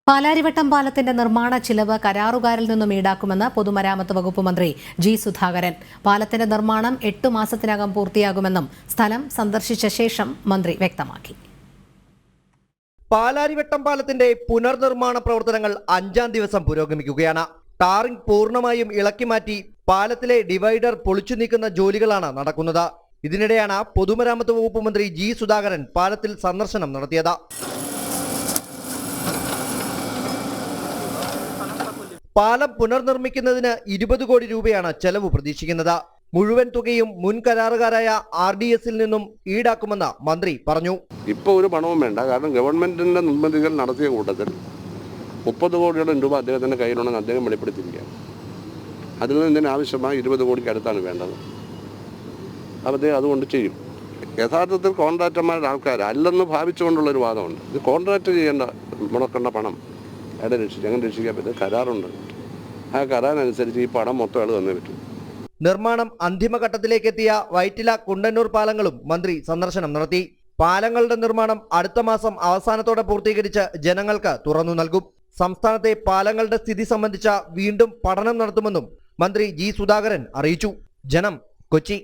പാലാരിവട്ടം പാലത്തിന്റെ നിർമ്മാണ ചിലവ് കരാറുകാരിൽ നിന്നും ഈടാക്കുമെന്ന് പൊതുമരാമത്ത് വകുപ്പ് മന്ത്രി ജി സുധാകരൻ. പാലത്തിന്റെ നിർമ്മാണം 8 മാസത്തിനകം പൂർത്തിയാകുമെന്നും സ്ഥലം സന്ദർശിച്ച ശേഷം മന്ത്രി വ്യക്തമാക്കി. പാലാരിവട്ടം പാലത്തിന്റെ പുനർനിർമ്മാണ പ്രവർത്തനങ്ങൾ 5-ാം ദിവസം പുരോഗമിക്കുകയാണ്. ടാറിംഗ് പൂർണ്ണമായും ഇളക്കിമാറ്റി പാലത്തിലെ ഡിവൈഡർ പൊളിച്ചു നീക്കുന്ന ജോലികളാണ് നടക്കുന്നത്. ഇതിനിടെയാണ് പൊതുമരാമത്ത് വകുപ്പ് മന്ത്രി ജി സുധാകരൻ പാലത്തിൽ സന്ദർശനം നടത്തിയത്. പാലം പുനർനിർമ്മിക്കുന്നതിന് 20 കോടി രൂപയാണ് ചെലവ് പ്രതീക്ഷിക്കുന്നത്. മുഴുവൻ തുകയും മുൻ കരാറുകാരായ RDS-ൽ നിന്നും ഈടാക്കുമെന്ന് മന്ത്രി പറഞ്ഞു. ഇപ്പോൾ ഒരു പണവും വേണ്ട, കാരണം ഗവൺമെന്റിന്റെ നിർബന്ധികൾ നടത്തിയ കൂട്ടത്തിൽ 30 കോടിയോളം രൂപ അദ്ദേഹത്തിന്റെ കയ്യിലുണ്ടെന്ന് അദ്ദേഹം വെളിപ്പെടുത്തിയിരിക്കുകയാണ്. അതിൽ നിന്ന് ആവശ്യമായി 20 കോടിക്ക് അടുത്താണ് വേണ്ടത്. അദ്ദേഹം അതുകൊണ്ട് ചെയ്യും. യഥാർത്ഥത്തിൽ കോൺട്രാക്ടർമാരുടെ ആൾക്കാർ അല്ലെന്ന് ഭാവിച്ചുകൊണ്ടുള്ളൊരു വാദമുണ്ട്. ഇത് കോൺട്രാക്ട് ചെയ്യേണ്ട മുടക്കേണ്ട പണം അയാളെ രക്ഷിച്ച് അങ്ങനെ രക്ഷിക്കാൻ പറ്റും. കരാറുണ്ട്, ആ കരാറിനനുസരിച്ച് ഈ പണം മൊത്തം അയാൾ തന്നേ പറ്റും. നിർമ്മാണം അന്തിമഘട്ടത്തിലേക്ക് എത്തിയ വൈറ്റില കുണ്ടന്നൂർ പാലങ്ങളും മന്ത്രി സന്ദർശനം നടത്തി. പാലങ്ങളുടെ നിർമ്മാണം അടുത്ത മാസം അവസാനത്തോടെ പൂർത്തീകരിച്ച് ജനങ്ങൾക്ക് തുറന്നു നൽകും. സംസ്ഥാനത്തെ പാലങ്ങളുടെ സ്ഥിതി സംബന്ധിച്ച വീണ്ടും പഠനം നടത്തുമെന്നും മന്ത്രി ജി സുധാകരൻ അറിയിച്ചു. ജനം, കൊച്ചി.